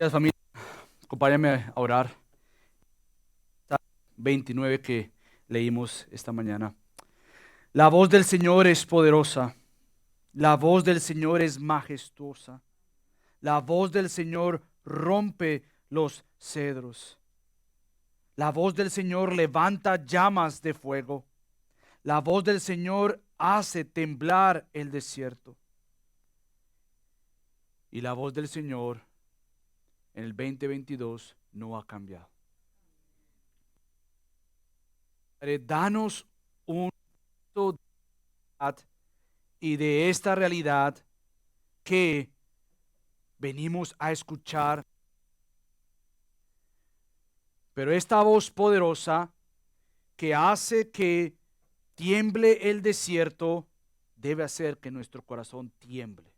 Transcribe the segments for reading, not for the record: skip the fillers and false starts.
Gracias, familia. Acompáñame a orar. 29 que leímos esta mañana. La voz del Señor es poderosa. La voz del Señor es majestuosa. La voz del Señor rompe los cedros. La voz del Señor levanta llamas de fuego. La voz del Señor hace temblar el desierto. Y la voz del Señor en el 2022 no ha cambiado. Padre, danos un y de esta realidad que venimos a escuchar. Pero esta voz poderosa que hace que tiemble el desierto debe hacer que nuestro corazón tiemble.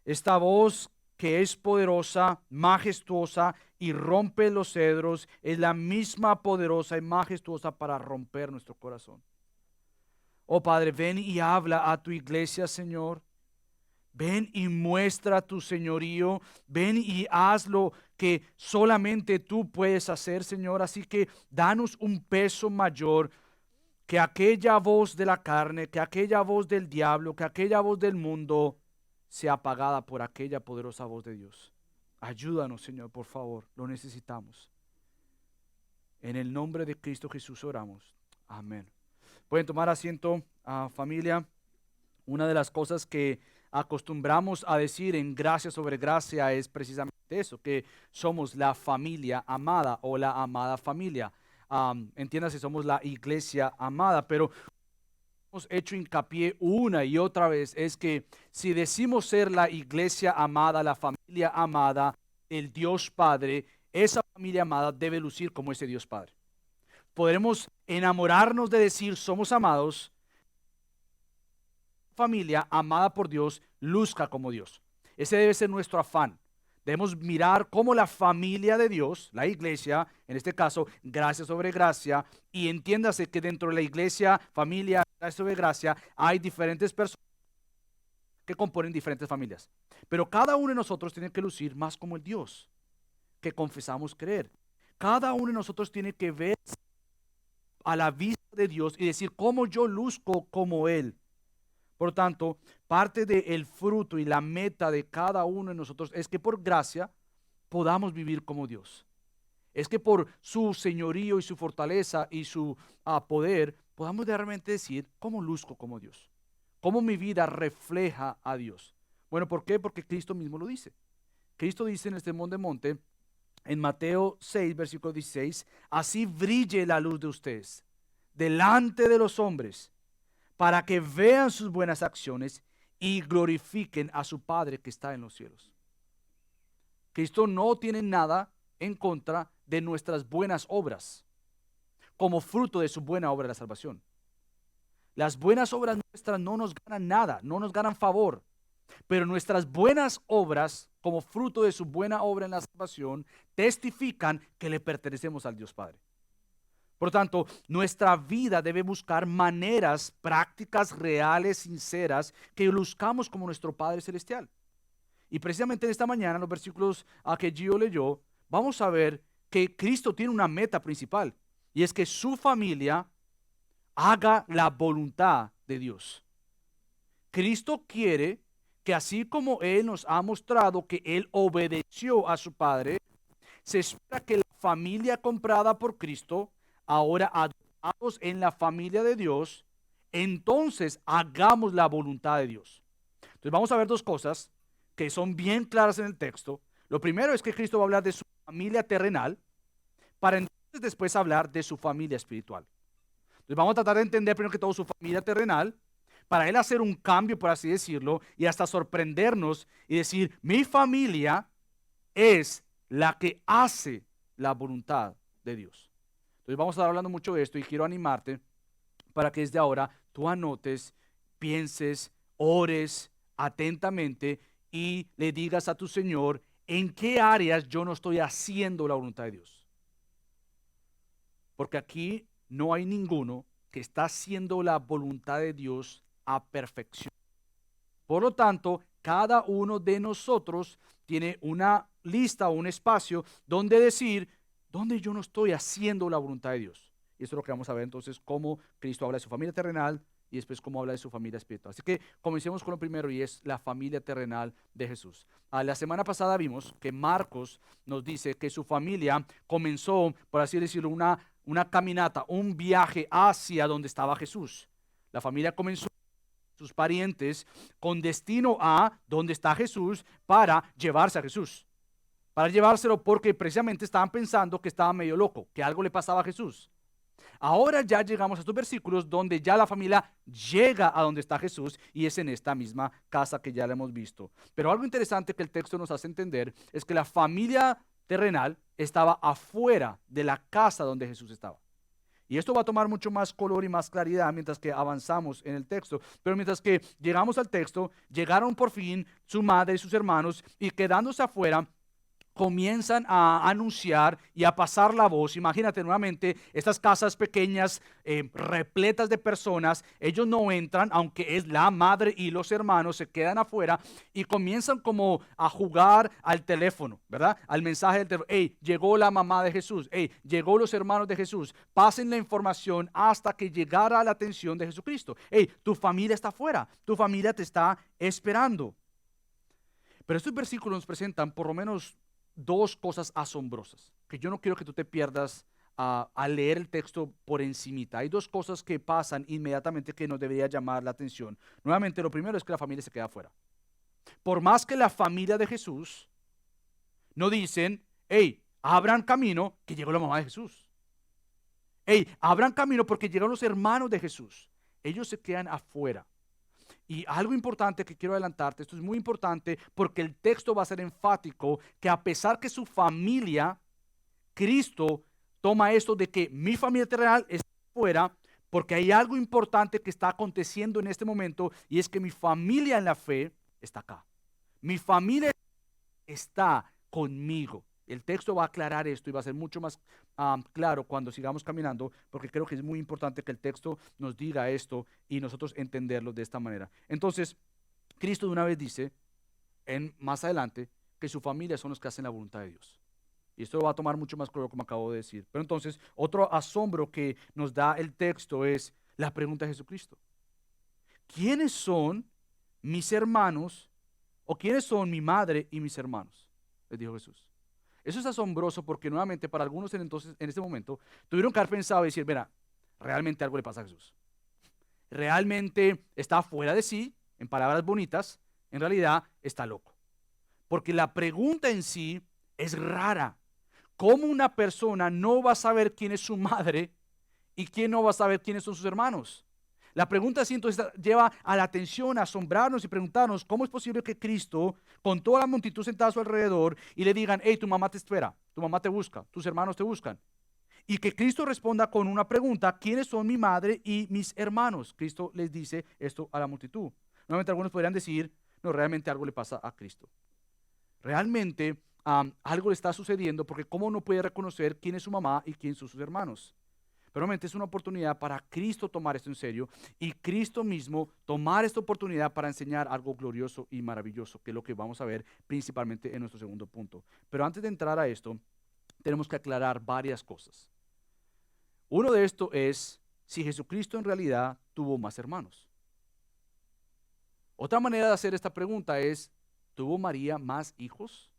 Esta voz que es poderosa, majestuosa y rompe los cedros es la misma poderosa y majestuosa para romper nuestro corazón. Oh Padre, ven y habla a tu iglesia, Señor. Ven y muestra tu señorío. Ven y haz lo que solamente tú puedes hacer, Señor. Así que danos un peso mayor que aquella voz de la carne, que aquella voz del diablo, que aquella voz del mundo sea apagada por aquella poderosa voz de Dios. Ayúdanos, Señor, por favor. Lo necesitamos. En el nombre de Cristo Jesús oramos. Amén. Pueden tomar asiento, familia. Una de las cosas que acostumbramos a decir en gracia sobre gracia es precisamente eso, que somos la familia amada o la amada familia. Entiéndase, somos la iglesia amada, pero hemos hecho hincapié una y otra vez es que si decimos ser la iglesia amada, la familia amada, el Dios Padre, esa familia amada debe lucir como ese Dios Padre. Podremos enamorarnos de decir somos amados, familia amada por Dios luzca como Dios. Ese debe ser nuestro afán. Debemos mirar cómo la familia de Dios, la iglesia, en este caso, gracia sobre gracia, y entiéndase que dentro de la iglesia, familia, gracia sobre gracia, hay diferentes personas que componen diferentes familias. Pero cada uno de nosotros tiene que lucir más como el Dios que confesamos creer. Cada uno de nosotros tiene que ver a la vista de Dios y decir cómo yo luzco como Él. Por lo tanto, parte del fruto y la meta de cada uno de nosotros es que por gracia podamos vivir como Dios. Es que por su señorío y su fortaleza y su poder podamos realmente decir cómo luzco como Dios. Cómo mi vida refleja a Dios. Bueno, ¿por qué? Porque Cristo mismo lo dice. Cristo dice en el Sermón de Monte, en Mateo 6, versículo 16, así brille la luz de ustedes delante de los hombres, para que vean sus buenas acciones y glorifiquen a su Padre que está en los cielos. Cristo no tiene nada en contra de nuestras buenas obras, como fruto de su buena obra de la salvación. Las buenas obras nuestras no nos ganan nada, no nos ganan favor, pero nuestras buenas obras, como fruto de su buena obra en la salvación, testifican que le pertenecemos al Dios Padre. Por lo tanto, nuestra vida debe buscar maneras prácticas, reales, sinceras, que luzcamos como nuestro Padre Celestial. Y precisamente en esta mañana, en los versículos que Gio leyó, vamos a ver que Cristo tiene una meta principal, y es que su familia haga la voluntad de Dios. Cristo quiere que así como Él nos ha mostrado que Él obedeció a su Padre, se espera que la familia comprada por Cristo, ahora adoptados en la familia de Dios, entonces hagamos la voluntad de Dios. Entonces vamos a ver dos cosas que son bien claras en el texto. Lo primero es que Cristo va a hablar de su familia terrenal para entonces después hablar de su familia espiritual. Entonces vamos a tratar de entender primero que todo su familia terrenal para Él hacer un cambio, por así decirlo, y hasta sorprendernos y decir, mi familia es la que hace la voluntad de Dios. Entonces vamos a estar hablando mucho de esto y quiero animarte para que desde ahora tú anotes, pienses, ores atentamente y le digas a tu Señor en qué áreas yo no estoy haciendo la voluntad de Dios. Porque aquí no hay ninguno que está haciendo la voluntad de Dios a perfección. Por lo tanto, cada uno de nosotros tiene una lista o un espacio donde decir, donde yo no estoy haciendo la voluntad de Dios. Y eso es lo que vamos a ver entonces, cómo Cristo habla de su familia terrenal y después cómo habla de su familia espiritual. Así que comencemos con lo primero y es la familia terrenal de Jesús. La semana pasada vimos que Marcos nos dice que su familia comenzó, por así decirlo, una caminata, un viaje hacia donde estaba Jesús. La familia comenzó sus parientes con destino a donde está Jesús para llevarse a Jesús. Para llevárselo porque precisamente estaban pensando que estaba medio loco, que algo le pasaba a Jesús. Ahora ya llegamos a estos versículos donde ya la familia llega a donde está Jesús y es en esta misma casa que ya la hemos visto. Pero algo interesante que el texto nos hace entender es que la familia terrenal estaba afuera de la casa donde Jesús estaba. Y esto va a tomar mucho más color y más claridad mientras que avanzamos en el texto. Pero mientras que llegamos al texto, llegaron por fin su madre y sus hermanos y quedándose afuera, comienzan a anunciar y a pasar la voz. Imagínate nuevamente estas casas pequeñas, repletas de personas. Ellos no entran, aunque es la madre y los hermanos, se quedan afuera y comienzan como a jugar al teléfono, ¿verdad? Al mensaje del teléfono. Hey, llegó la mamá de Jesús. Hey, llegó los hermanos de Jesús. Pasen la información hasta que llegara la atención de Jesucristo. Hey, tu familia está afuera. Tu familia te está esperando. Pero estos versículos nos presentan por lo menos dos cosas asombrosas que yo no quiero que tú te pierdas al leer el texto por encimita. Hay dos cosas que pasan inmediatamente que nos debería llamar la atención. Nuevamente, lo primero es que la familia se queda afuera. Por más que la familia de Jesús no dicen, hey, abran camino, que llegó la mamá de Jesús. Hey, abran camino porque llegaron los hermanos de Jesús. Ellos se quedan afuera. Y algo importante que quiero adelantarte, esto es muy importante porque el texto va a ser enfático, que a pesar que su familia, Cristo toma esto de que mi familia terrenal está fuera, porque hay algo importante que está aconteciendo en este momento y es que mi familia en la fe está acá. Mi familia está conmigo. El texto va a aclarar esto y va a ser mucho más claro cuando sigamos caminando, porque creo que es muy importante que el texto nos diga esto y nosotros entenderlo de esta manera. Entonces, Cristo de una vez dice, más adelante, que su familia son los que hacen la voluntad de Dios. Y esto va a tomar mucho más claro como acabo de decir. Pero entonces, otro asombro que nos da el texto es la pregunta de Jesucristo. ¿Quiénes son mis hermanos o quiénes son mi madre y mis hermanos? Les dijo Jesús. Eso es asombroso porque nuevamente para algunos en este momento tuvieron que haber pensado y decir, mira, realmente algo le pasa a Jesús. Realmente está fuera de sí, en palabras bonitas, en realidad está loco. Porque la pregunta en sí es rara. ¿Cómo una persona no va a saber quién es su madre y quién no va a saber quiénes son sus hermanos? La pregunta así entonces lleva a la atención, a asombrarnos y preguntarnos cómo es posible que Cristo, con toda la multitud sentada a su alrededor, y le digan, hey, tu mamá te espera, tu mamá te busca, tus hermanos te buscan. Y que Cristo responda con una pregunta, ¿quiénes son mi madre y mis hermanos? Cristo les dice esto a la multitud. Nuevamente algunos podrían decir, no, realmente algo le pasa a Cristo. Realmente algo le está sucediendo porque cómo no puede reconocer quién es su mamá y quién son sus hermanos. Pero realmente es una oportunidad para Cristo tomar esto en serio y Cristo mismo tomar esta oportunidad para enseñar algo glorioso y maravilloso, que es lo que vamos a ver principalmente en nuestro segundo punto. Pero antes de entrar a esto, tenemos que aclarar varias cosas. Uno de estos es si Jesucristo en realidad tuvo más hermanos. Otra manera de hacer esta pregunta es, ¿tuvo María más hijos?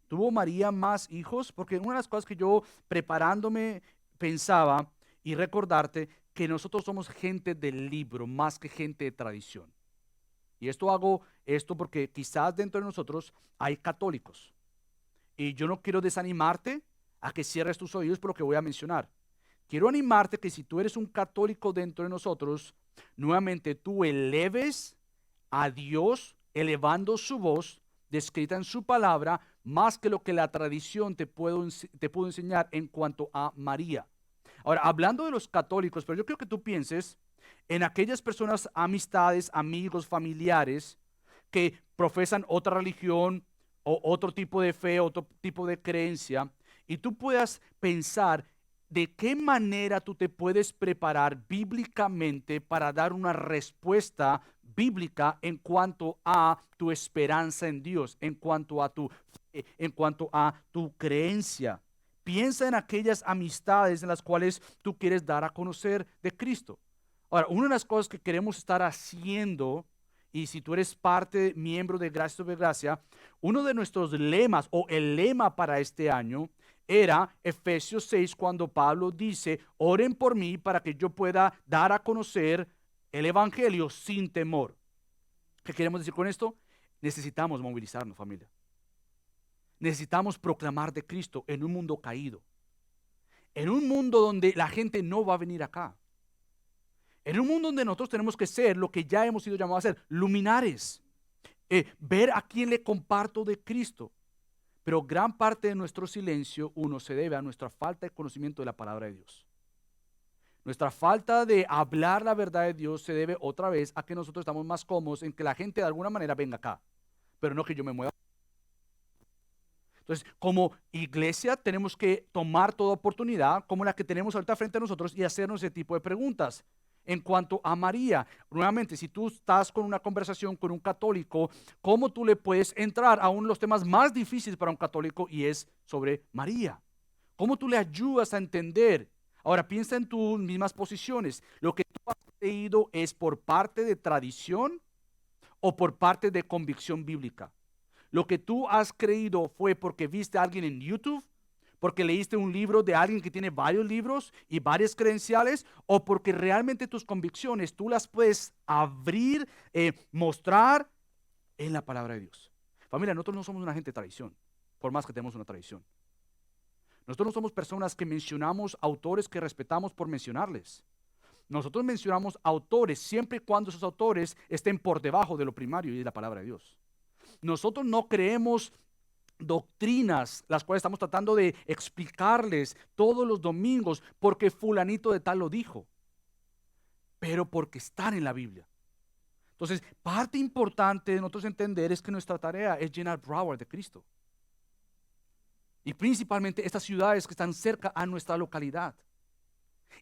¿Tuvo María más hijos? Porque una de las cosas que yo preparándome pensaba y recordarte que nosotros somos gente del libro más que gente de tradición. Y hago esto porque quizás dentro de nosotros hay católicos. Y yo no quiero desanimarte a que cierres tus oídos por lo que voy a mencionar. Quiero animarte que si tú eres un católico dentro de nosotros, nuevamente tú eleves a Dios elevando su voz descrita en su palabra más que lo que la tradición te pudo enseñar en cuanto a María. Ahora, hablando de los católicos, pero yo quiero que tú pienses en aquellas personas, amistades, amigos, familiares que profesan otra religión o otro tipo de fe, otro tipo de creencia, y tú puedas pensar ¿de qué manera tú te puedes preparar bíblicamente para dar una respuesta bíblica en cuanto a tu esperanza en Dios, en cuanto a tu fe, en cuanto a tu creencia? Piensa en aquellas amistades en las cuales tú quieres dar a conocer de Cristo. Ahora, una de las cosas que queremos estar haciendo, y si tú eres miembro de Gracia sobre Gracia, uno de nuestros lemas o el lema para este año era Efesios 6, cuando Pablo dice: oren por mí para que yo pueda dar a conocer el evangelio sin temor. ¿Qué queremos decir con esto? Necesitamos movilizarnos, familia. Necesitamos proclamar de Cristo en un mundo caído, en un mundo donde la gente no va a venir acá, en un mundo donde nosotros tenemos que ser lo que ya hemos sido llamados a ser, luminares, ver a quién le comparto de Cristo. Pero gran parte de nuestro silencio, se debe a nuestra falta de conocimiento de la palabra de Dios. Nuestra falta de hablar la verdad de Dios se debe otra vez a que nosotros estamos más cómodos en que la gente de alguna manera venga acá, pero no que yo me mueva. Entonces, como iglesia tenemos que tomar toda oportunidad como la que tenemos ahorita frente a nosotros y hacernos ese tipo de preguntas. En cuanto a María, nuevamente, si tú estás con una conversación con un católico, ¿cómo tú le puedes entrar a uno de los temas más difíciles para un católico, y es sobre María? ¿Cómo tú le ayudas a entender? Ahora piensa en tus mismas posiciones. ¿Lo que tú has creído es por parte de tradición o por parte de convicción bíblica? ¿Lo que tú has creído fue porque viste a alguien en YouTube, porque leíste un libro de alguien que tiene varios libros y varias credenciales, o porque realmente tus convicciones tú las puedes abrir, mostrar en la palabra de Dios? Familia, nosotros no somos una gente de tradición, por más que tenemos una tradición. Nosotros no somos personas que mencionamos autores que respetamos por mencionarles. Nosotros mencionamos autores siempre y cuando esos autores estén por debajo de lo primario y de la palabra de Dios. Nosotros no creemos doctrinas las cuales estamos tratando de explicarles todos los domingos porque fulanito de tal lo dijo, pero porque están en la Biblia. Entonces, parte importante de nosotros entender es que nuestra tarea es llenar Broward de Cristo. Y principalmente estas ciudades que están cerca a nuestra localidad.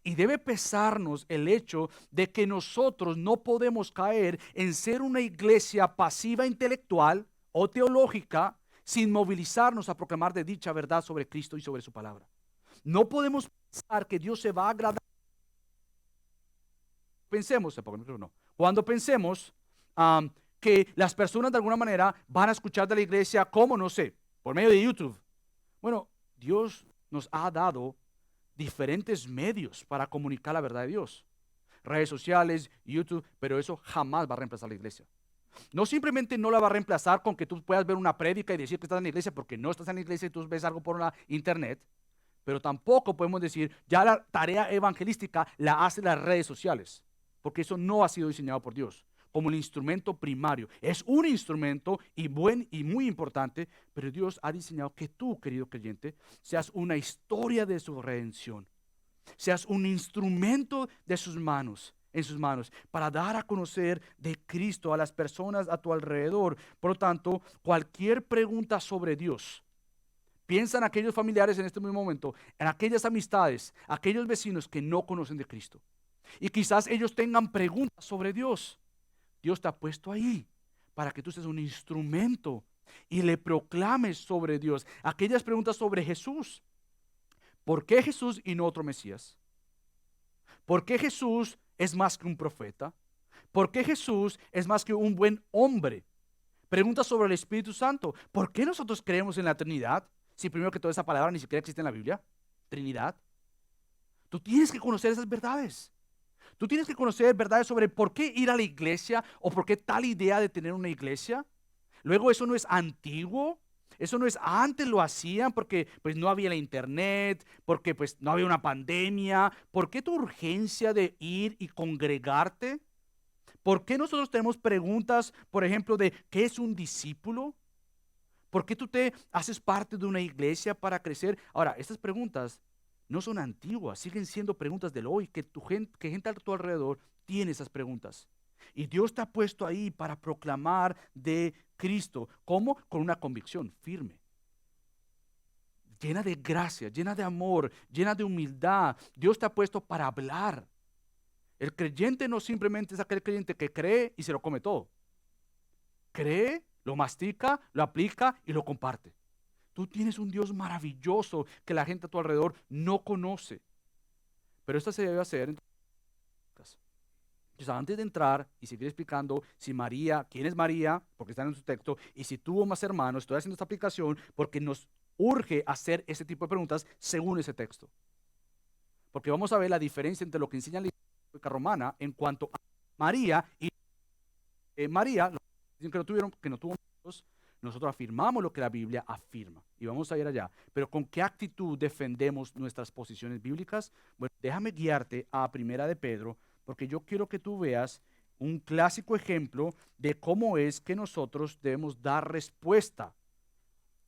Y debe pesarnos el hecho de que nosotros no podemos caer en ser una iglesia pasiva intelectual o teológica sin movilizarnos a proclamar de dicha verdad sobre Cristo y sobre su palabra. No podemos pensar que Dios se va a agradar. Cuando pensemos que las personas de alguna manera van a escuchar de la iglesia, como no sé, por medio de YouTube. Bueno, Dios nos ha dado diferentes medios para comunicar la verdad de Dios. Redes sociales, YouTube, pero eso jamás va a reemplazar la iglesia. No simplemente no la va a reemplazar con que tú puedas ver una prédica y decir que estás en la iglesia, porque no estás en la iglesia y tú ves algo por la internet, pero tampoco podemos decir ya la tarea evangelística la hacen las redes sociales, porque eso no ha sido diseñado por Dios como el instrumento primario. Es un instrumento y muy importante, pero Dios ha diseñado que tú, querido creyente, seas una historia de su redención, seas un instrumento de sus manos, en sus manos, para dar a conocer de Cristo a las personas a tu alrededor. Por lo tanto, cualquier pregunta sobre Dios, piensa en aquellos familiares en este mismo momento, en aquellas amistades, aquellos vecinos que no conocen de Cristo. Y quizás ellos tengan preguntas sobre Dios. Dios te ha puesto ahí para que tú seas un instrumento y le proclames sobre Dios. Aquellas preguntas sobre Jesús. ¿Por qué Jesús y no otro Mesías? ¿Por qué Jesús es más que un profeta? ¿Por qué Jesús es más que un buen hombre? Preguntas sobre el Espíritu Santo. ¿Por qué nosotros creemos en la Trinidad? Si primero que toda esa palabra ni siquiera existe en la Biblia. Trinidad. Tú tienes que conocer esas verdades. Tú tienes que conocer verdades sobre por qué ir a la iglesia o por qué tal idea de tener una iglesia. Luego, eso no es antiguo. Eso no es antes lo hacían porque pues no había la internet, porque pues no había una pandemia. ¿Por qué tu urgencia de ir y congregarte? ¿Por qué nosotros tenemos preguntas, por ejemplo, de qué es un discípulo? ¿Por qué tú te haces parte de una iglesia para crecer? Ahora, estas preguntas no son antiguas, siguen siendo preguntas del hoy, que gente a tu alrededor tiene esas preguntas. Y Dios te ha puesto ahí para proclamar de Cristo. ¿Cómo? Con una convicción firme. llena de gracia, llena de amor, llena de humildad. Dios te ha puesto para hablar. El creyente no simplemente es aquel creyente que cree y se lo come todo. Cree, lo mastica, lo aplica y lo comparte. Tú tienes un Dios maravilloso que la gente a tu alrededor no conoce. Pero esto se debe hacer. Entonces, antes de entrar y seguir explicando si María, quién es María, porque está en su texto, y si tuvo más hermanos, estoy haciendo esta aplicación porque nos urge hacer ese tipo de preguntas según ese texto. Porque vamos a ver la diferencia entre lo que enseña la Iglesia romana en cuanto a María y María, dicen que no tuvo hijos. Nosotros afirmamos lo que la Biblia afirma y vamos a ir allá. Pero ¿con qué actitud defendemos nuestras posiciones bíblicas? Bueno, déjame guiarte a Primera de Pedro, porque yo quiero que tú veas un clásico ejemplo de cómo es que nosotros debemos dar respuesta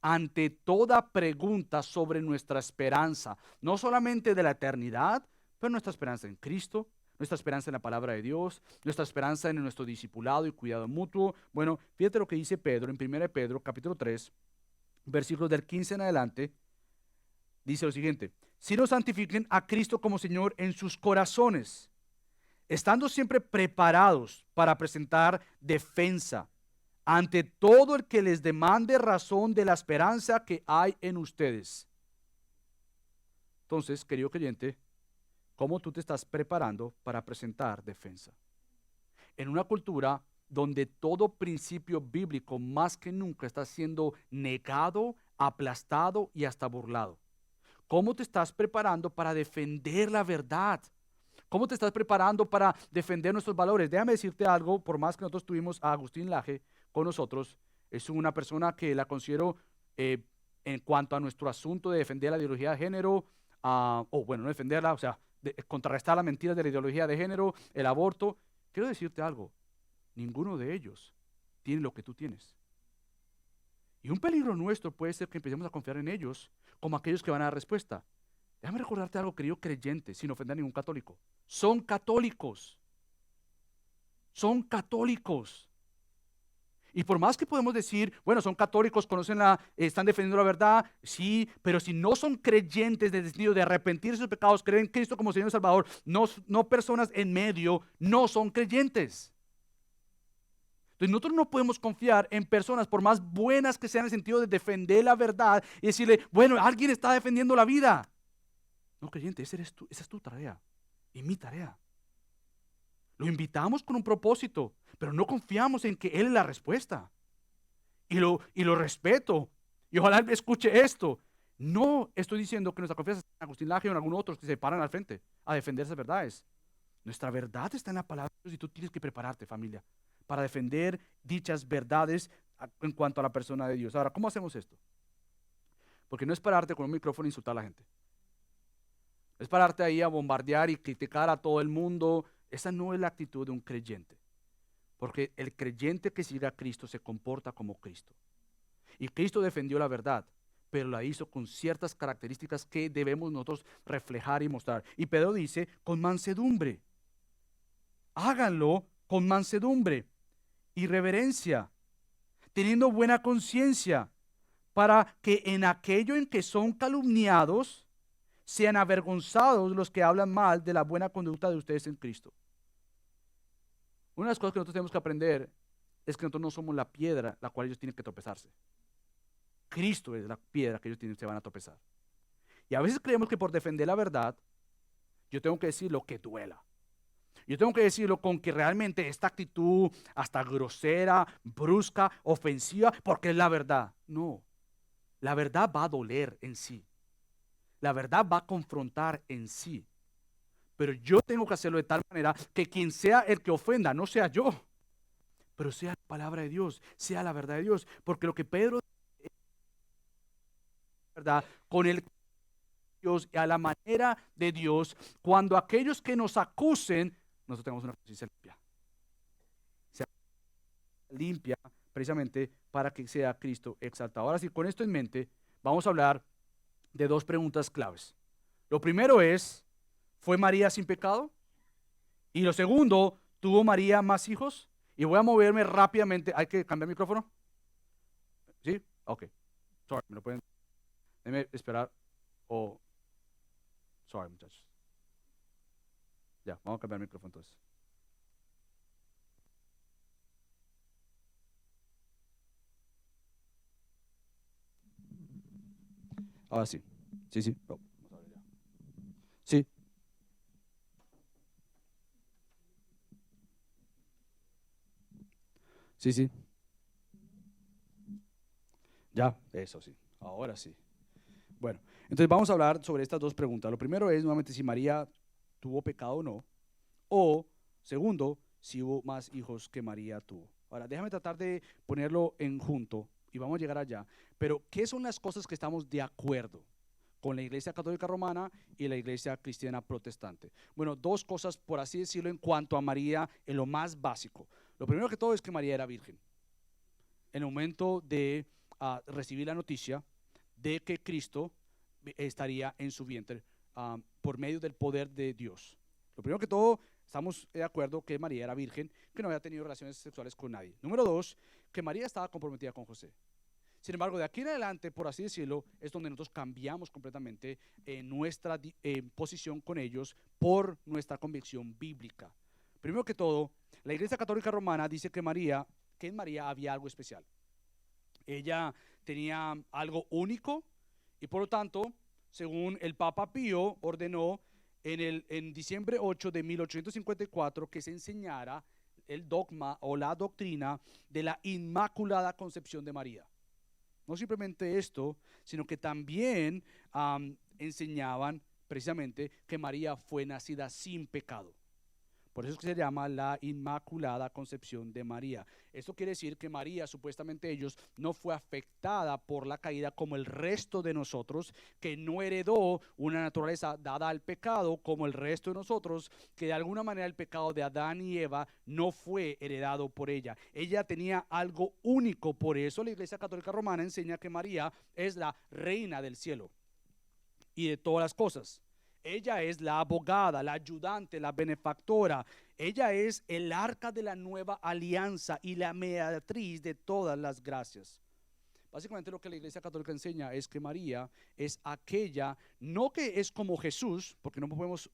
ante toda pregunta sobre nuestra esperanza, no solamente de la eternidad, pero nuestra esperanza en Cristo, nuestra esperanza en la palabra de Dios, nuestra esperanza en nuestro discipulado y cuidado mutuo. Bueno, fíjate lo que dice Pedro en 1 Pedro capítulo 3, versículos del 15 en adelante. Dice lo siguiente: si no santifiquen a Cristo como Señor en sus corazones, estando siempre preparados para presentar defensa ante todo el que les demande razón de la esperanza que hay en ustedes. Entonces, querido creyente, ¿cómo tú te estás preparando para presentar defensa? En una cultura donde todo principio bíblico más que nunca está siendo negado, aplastado y hasta burlado. ¿Cómo te estás preparando para defender la verdad? ¿Cómo te estás preparando para defender nuestros valores? Déjame decirte algo, por más que nosotros tuvimos a Agustín Laje con nosotros, es una persona que la considero en cuanto a nuestro asunto de defender la ideología de género, o bueno, no defenderla, o sea, contrarrestar las mentiras de la ideología de género, el aborto. Quiero decirte algo, ninguno de ellos tiene lo que tú tienes. Y un peligro nuestro puede ser que empecemos a confiar en ellos como aquellos que van a dar respuesta. Déjame recordarte algo, querido creyente, sin ofender a ningún católico. Son católicos. Son católicos. Y por más que podemos decir, bueno, son católicos, están defendiendo la verdad, sí, pero si no son creyentes en el sentido de arrepentir de sus pecados, creer en Cristo como Señor y Salvador, no personas en medio, no son creyentes. Entonces nosotros no podemos confiar en personas, por más buenas que sean en el sentido de defender la verdad y decirle, bueno, alguien está defendiendo la vida. No, creyente, esa es tu tarea y mi tarea. Lo invitamos con un propósito, pero no confiamos en que Él es la respuesta. Y lo respeto. Y ojalá Él escuche esto. No estoy diciendo que nuestra confianza está en Agustín Laje o en algunos otros que se paran al frente a defender esas verdades. Nuestra verdad está en la palabra de Dios y tú tienes que prepararte, familia, para defender dichas verdades en cuanto a la persona de Dios. Ahora, ¿cómo hacemos esto? Porque no es pararte con un micrófono e insultar a la gente. Es pararte ahí a bombardear y criticar a todo el mundo. Esa no es la actitud de un creyente. Porque el creyente que sigue a Cristo se comporta como Cristo. Y Cristo defendió la verdad, pero la hizo con ciertas características que debemos nosotros reflejar y mostrar. Y Pedro dice, con mansedumbre. Háganlo con mansedumbre y reverencia, teniendo buena conciencia, para que en aquello en que son calumniados, sean avergonzados los que hablan mal de la buena conducta de ustedes en Cristo. Una de las cosas que nosotros tenemos que aprender es que nosotros no somos la piedra la cual ellos tienen que tropezarse. Cristo es la piedra que ellos se van a tropezar. Y a veces creemos que por defender la verdad, yo tengo que decir lo que duela. Yo tengo que decirlo con que realmente esta actitud hasta grosera, brusca, ofensiva, porque es la verdad. No, la verdad va a doler en sí. La verdad va a confrontar en sí. Pero yo tengo que hacerlo de tal manera que quien sea el que ofenda, no sea yo, pero sea la palabra de Dios, sea la verdad de Dios. Porque lo que Pedro dice es verdad con el Dios y a la manera de Dios, cuando aquellos que nos acusen, nosotros tenemos una conciencia limpia. Sea limpia precisamente para que sea Cristo exaltado. Ahora sí, con esto en mente, vamos a hablar de dos preguntas claves. Lo primero es, ¿fue María sin pecado? Y lo segundo, ¿tuvo María más hijos? Y voy a moverme rápidamente. ¿Hay que cambiar el micrófono? ¿Sí? Ok. Sorry, me lo pueden. Déjeme esperar. Oh, sorry, muchachos. Ya, vamos a cambiar el micrófono entonces. Ahora sí. Sí, sí. Oh, vamos a ver ya. Sí, sí, sí. Ya, eso sí. Ahora sí. Bueno, entonces vamos a hablar sobre estas dos preguntas. Lo primero es nuevamente si María tuvo pecado o no. O, segundo, si hubo más hijos que María tuvo. Ahora, déjame tratar de ponerlo en junto y vamos a llegar allá. Pero, ¿qué son las cosas que estamos de acuerdo con la Iglesia Católica Romana y la Iglesia Cristiana Protestante? Bueno, dos cosas, por así decirlo, en cuanto a María, en lo más básico. Lo primero que todo es que María era virgen. En el momento de recibir la noticia de que Cristo estaría en su vientre por medio del poder de Dios. Lo primero que todo, estamos de acuerdo que María era virgen, que no había tenido relaciones sexuales con nadie. Número dos, que María estaba comprometida con José. Sin embargo, de aquí en adelante, por así decirlo, es donde nosotros cambiamos completamente nuestra posición con ellos por nuestra convicción bíblica. Primero que todo, la Iglesia Católica Romana dice que en María había algo especial. Ella tenía algo único y por lo tanto, según el Papa Pío ordenó en diciembre 8 de 1854 que se enseñara el dogma o la doctrina de la Inmaculada Concepción de María. No simplemente esto, sino que también enseñaban precisamente que María fue nacida sin pecado. Por eso es que se llama la Inmaculada Concepción de María. Esto quiere decir que María, supuestamente ellos, no fue afectada por la caída como el resto de nosotros, que no heredó una naturaleza dada al pecado como el resto de nosotros, que de alguna manera el pecado de Adán y Eva no fue heredado por ella. Ella tenía algo único, por eso la Iglesia Católica Romana enseña que María es la reina del cielo y de todas las cosas. Ella es la abogada, la ayudante, la benefactora. Ella es el arca de la nueva alianza y la mediatriz de todas las gracias. Básicamente lo que la Iglesia Católica enseña es que María es aquella, no que es como Jesús, porque no podemos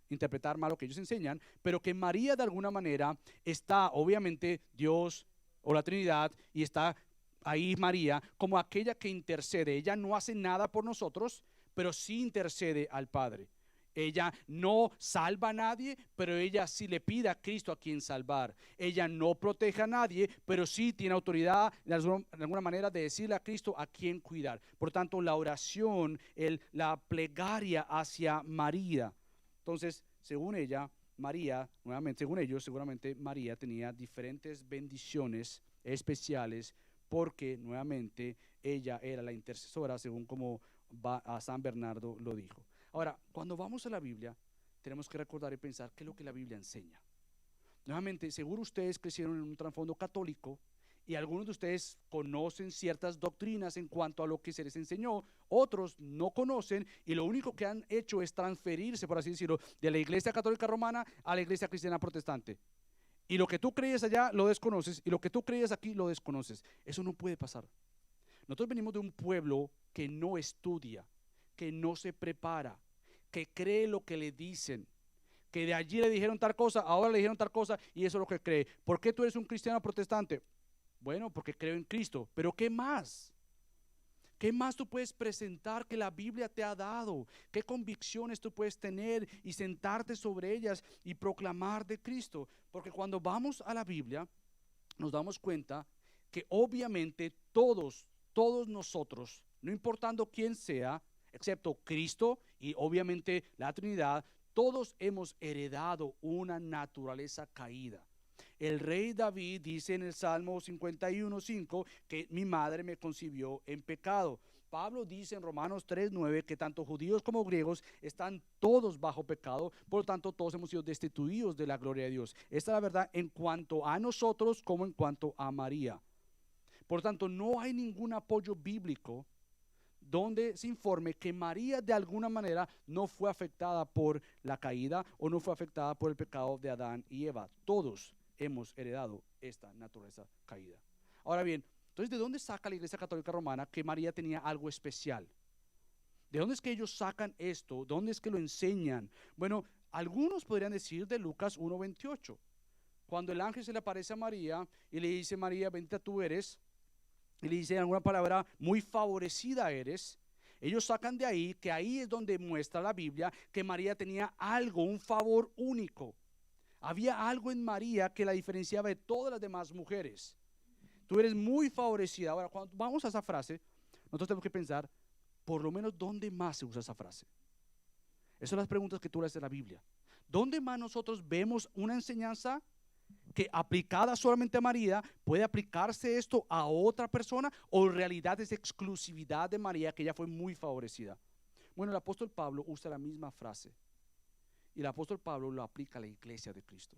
interpretar mal lo que ellos enseñan, pero que María de alguna manera está, obviamente, Dios o la Trinidad, y está ahí María como aquella que intercede. Ella no hace nada por nosotros, pero sí intercede al Padre. Ella no salva a nadie, pero ella sí le pide a Cristo a quien salvar. Ella no protege a nadie, pero sí tiene autoridad de alguna manera de decirle a Cristo a quien cuidar. Por tanto, la oración, la plegaria hacia María. Entonces, según ella, María, nuevamente, según ellos, seguramente María tenía diferentes bendiciones especiales porque nuevamente ella era la intercesora, según como a San Bernardo lo dijo. Ahora, cuando vamos a la Biblia, tenemos que recordar y pensar qué es lo que la Biblia enseña. Nuevamente, seguro ustedes crecieron en un trasfondo católico y algunos de ustedes conocen ciertas doctrinas en cuanto a lo que se les enseñó, otros no conocen y lo único que han hecho es transferirse, por así decirlo, de la Iglesia Católica Romana a la Iglesia Cristiana Protestante. Y lo que tú creías allá lo desconoces y lo que tú creías aquí lo desconoces. Eso no puede pasar. Nosotros venimos de un pueblo que no estudia, que no se prepara, que cree lo que le dicen, que de allí le dijeron tal cosa, ahora le dijeron tal cosa y eso es lo que cree. ¿Por qué tú eres un cristiano protestante? Bueno, porque creo en Cristo. Pero ¿qué más? ¿Qué más tú puedes presentar que la Biblia te ha dado? ¿Qué convicciones tú puedes tener y sentarte sobre ellas y proclamar de Cristo? Porque cuando vamos a la Biblia, nos damos cuenta que obviamente todos nosotros, no importando quién sea, excepto Cristo y obviamente la Trinidad, todos hemos heredado una naturaleza caída. El rey David dice en el Salmo 51:5 que mi madre me concibió en pecado. Pablo dice en Romanos 3:9 que tanto judíos como griegos están todos bajo pecado, por lo tanto todos hemos sido destituidos de la gloria de Dios. Esta es la verdad en cuanto a nosotros como en cuanto a María. Por lo tanto, no hay ningún apoyo bíblico donde se informe que María de alguna manera no fue afectada por la caída o no fue afectada por el pecado de Adán y Eva. Todos hemos heredado esta naturaleza caída. Ahora bien, entonces, ¿de dónde saca la Iglesia Católica Romana que María tenía algo especial? ¿De dónde es que ellos sacan esto? ¿Dónde es que lo enseñan? Bueno, algunos podrían decir de Lucas 1:28, cuando el ángel se le aparece a María y le dice: María, bendita tú eres, y le dice en alguna palabra: muy favorecida eres. Ellos sacan de ahí que ahí es donde muestra la Biblia que María tenía algo, un favor único. Había algo en María que la diferenciaba de todas las demás mujeres. Tú eres muy favorecida. Ahora, cuando vamos a esa frase, nosotros tenemos que pensar, por lo menos, ¿dónde más se usa esa frase? Esas son las preguntas que tú le haces a la Biblia. ¿Dónde más nosotros vemos una enseñanza que, aplicada solamente a María, puede aplicarse esto a otra persona, o en realidad es exclusividad de María, que ella fue muy favorecida? Bueno, el apóstol Pablo usa la misma frase, y el apóstol Pablo lo aplica a la iglesia de Cristo.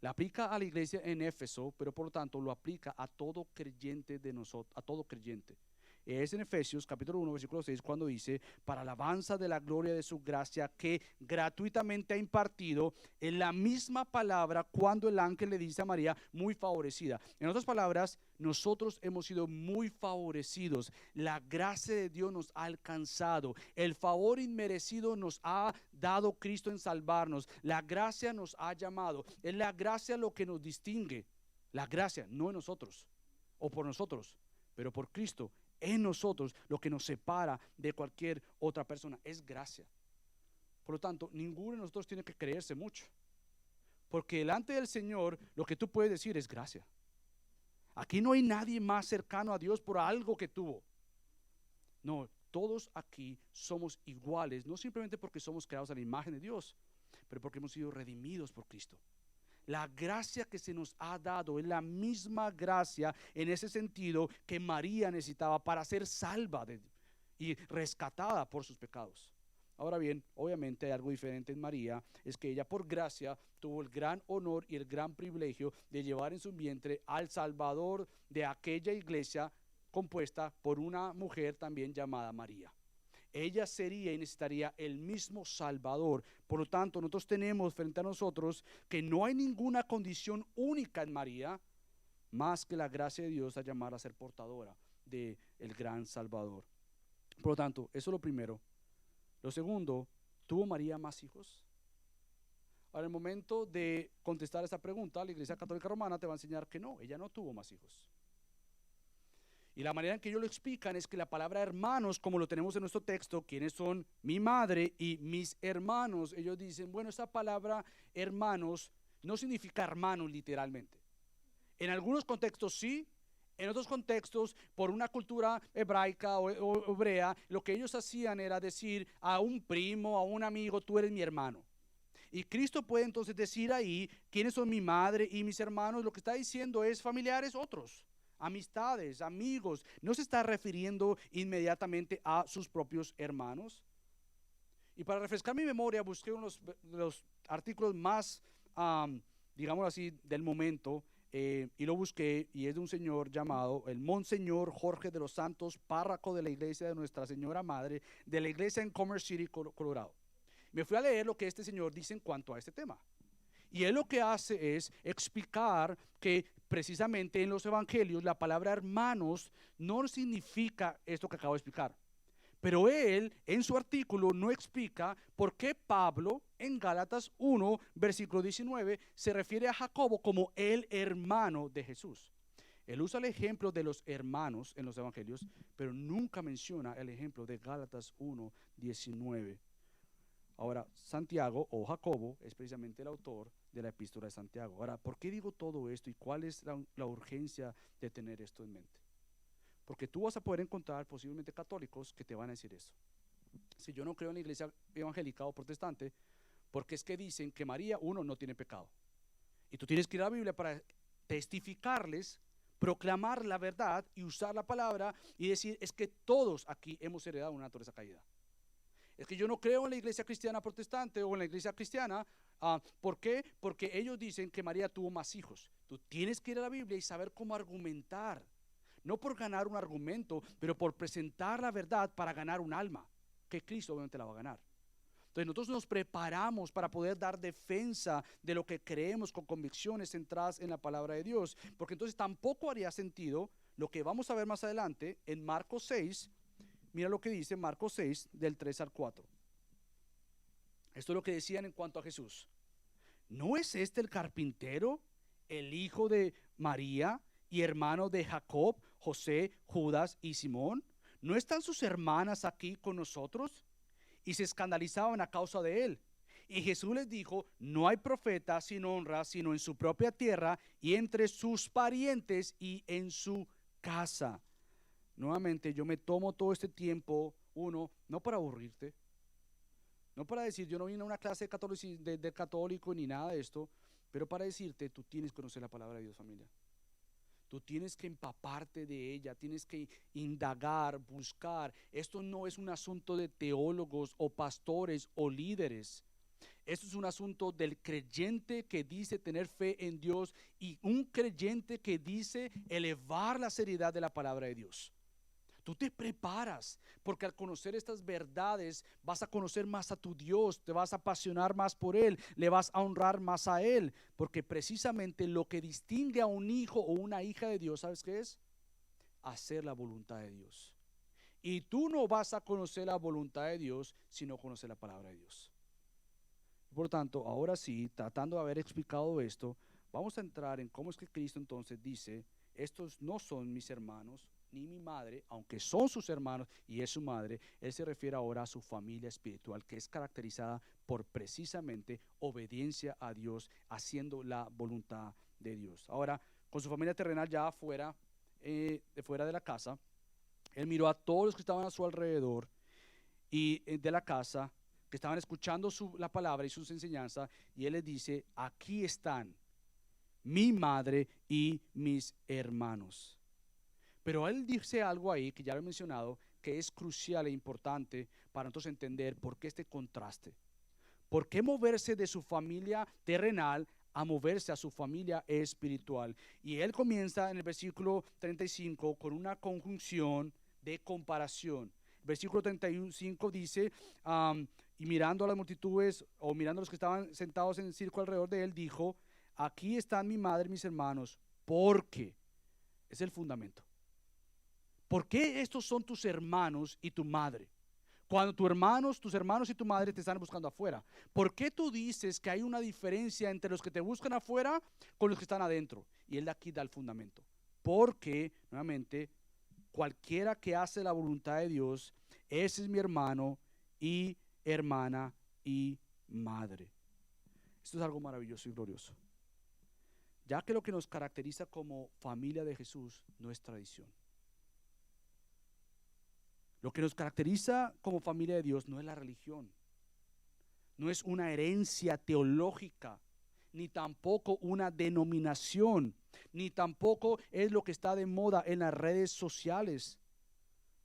La aplica a la iglesia en Éfeso, pero por lo tanto lo aplica a todo creyente de nosotros, a todo creyente. Es en Efesios capítulo 1 versículo 6 cuando dice: para alabanza de la gloria de su gracia que gratuitamente ha impartido. En la misma palabra cuando el ángel le dice a María: muy favorecida. En otras palabras, nosotros hemos sido muy favorecidos. La gracia de Dios nos ha alcanzado. El favor inmerecido nos ha dado Cristo en salvarnos. La gracia nos ha llamado. Es la gracia lo que nos distingue. La gracia, no en nosotros o por nosotros, pero por Cristo en nosotros. Lo que nos separa de cualquier otra persona es gracia. Por lo tanto, ninguno de nosotros tiene que creerse mucho, porque delante del Señor lo que tú puedes decir es gracia. Aquí no hay nadie más cercano a Dios por algo que tuvo. No, todos aquí somos iguales, no simplemente porque somos creados a la imagen de Dios, pero porque hemos sido redimidos por Cristo. La gracia que se nos ha dado es la misma gracia en ese sentido que María necesitaba para ser salva y rescatada por sus pecados. Ahora bien, obviamente hay algo diferente en María, es que ella por gracia tuvo el gran honor y el gran privilegio de llevar en su vientre al Salvador de aquella iglesia compuesta por una mujer también llamada María. Ella sería y necesitaría el mismo Salvador. Por lo tanto, nosotros tenemos frente a nosotros que no hay ninguna condición única en María más que la gracia de Dios a llamar a ser portadora del gran Salvador. Por lo tanto, eso es lo primero. Lo segundo, ¿tuvo María más hijos? Ahora, en el momento de contestar esa pregunta, la Iglesia Católica Romana te va a enseñar que no, ella no tuvo más hijos. Y la manera en que ellos lo explican es que la palabra hermanos, como lo tenemos en nuestro texto, ¿quiénes son? Mi madre y mis hermanos. Ellos dicen, bueno, esta palabra hermanos no significa hermanos literalmente. En algunos contextos sí, en otros contextos, por una cultura hebraica o hebrea, lo que ellos hacían era decir a un primo, a un amigo: tú eres mi hermano. Y Cristo puede entonces decir ahí, ¿quiénes son mi madre y mis hermanos? Lo que está diciendo es familiares otros, amistades, amigos. No se está refiriendo inmediatamente a sus propios hermanos. Y para refrescar mi memoria, busqué unos de los artículos más, digamos así, del momento, y lo busqué, y es de un señor llamado el Monseñor Jorge de los Santos, párroco de la iglesia de Nuestra Señora Madre, de la iglesia en Commerce City, Colorado. Me fui a leer lo que este señor dice en cuanto a este tema. Y él lo que hace es explicar que precisamente en los evangelios la palabra hermanos no significa esto que acabo de explicar. Pero él en su artículo no explica por qué Pablo en Gálatas 1 versículo 19 se refiere a Jacobo como el hermano de Jesús. Él usa el ejemplo de los hermanos en los evangelios, pero nunca menciona el ejemplo de Gálatas 1, 19. Ahora, Santiago o Jacobo es precisamente el autor de la epístola de Santiago. Ahora, ¿por qué digo todo esto y cuál es la urgencia de tener esto en mente? Porque tú vas a poder encontrar posiblemente católicos que te van a decir eso. Si yo no creo en la iglesia evangélica o protestante, porque es que dicen que María, uno, no tiene pecado. Y tú tienes que ir a la Biblia para testificarles, proclamar la verdad y usar la palabra y decir: es que todos aquí hemos heredado una naturaleza caída. Es que yo no creo en la iglesia cristiana protestante o en la iglesia cristiana. ¿Por qué? Porque ellos dicen que María tuvo más hijos. Tú tienes que ir a la Biblia y saber cómo argumentar. No por ganar un argumento, pero por presentar la verdad para ganar un alma, que Cristo obviamente la va a ganar. Entonces nosotros nos preparamos para poder dar defensa de lo que creemos con convicciones centradas en la palabra de Dios. Porque entonces tampoco haría sentido lo que vamos a ver más adelante en Marcos 6, Mira lo que dice Marcos 6, del 3 al 4. Esto es lo que decían en cuanto a Jesús. ¿No es este el carpintero, el hijo de María y hermano de Jacob, José, Judas y Simón? ¿No están sus hermanas aquí con nosotros? Y se escandalizaban a causa de él. Y Jesús les dijo: no hay profeta sin honra, sino en su propia tierra y entre sus parientes y en su casa. Nuevamente, yo me tomo todo este tiempo, uno, no para aburrirte, no para decir, yo no vine a una clase de católico ni nada de esto, pero para decirte, tú tienes que conocer la palabra de Dios, familia. Tú tienes que empaparte de ella, tienes que indagar, buscar. Esto no es un asunto de teólogos o pastores o líderes. Esto es un asunto del creyente que dice tener fe en Dios y un creyente que dice elevar la seriedad de la palabra de Dios. Tú te preparas porque al conocer estas verdades vas a conocer más a tu Dios, te vas a apasionar más por Él, le vas a honrar más a Él, porque precisamente lo que distingue a un hijo o una hija de Dios, ¿sabes qué es? Hacer la voluntad de Dios. Y tú no vas a conocer la voluntad de Dios si no conoces la palabra de Dios. Por tanto, ahora sí, tratando de haber explicado esto, vamos a entrar en cómo es que Cristo entonces dice: estos no son mis hermanos ni mi madre, aunque son sus hermanos y es su madre. Él se refiere ahora a su familia espiritual, que es caracterizada por precisamente obediencia a Dios, haciendo la voluntad de Dios. Ahora, con su familia terrenal ya fuera de la casa, él miró a todos los que estaban a su alrededor y de la casa, que estaban escuchando la palabra y sus enseñanzas, y él les dice: aquí están mi madre y mis hermanos. Pero él dice algo ahí que ya lo he mencionado, que es crucial e importante para nosotros entender por qué este contraste. ¿Por qué moverse de su familia terrenal a moverse a su familia espiritual? Y él comienza en el versículo 35 con una conjunción de comparación. Versículo 35 dice: y mirando a las multitudes, o mirando a los que estaban sentados en el círculo alrededor de él, dijo: aquí están mi madre y mis hermanos, porque es el fundamento. ¿Por qué estos son tus hermanos y tu madre? Cuando tus hermanos y tu madre te están buscando afuera, ¿por qué tú dices que hay una diferencia entre los que te buscan afuera con los que están adentro? Y él aquí da el fundamento. Porque, nuevamente, cualquiera que hace la voluntad de Dios, ese es mi hermano y hermana y madre. Esto es algo maravilloso y glorioso, ya que lo que nos caracteriza como familia de Jesús no es tradición. Lo que nos caracteriza como familia de Dios no es la religión, no es una herencia teológica, ni tampoco una denominación, ni tampoco es lo que está de moda en las redes sociales.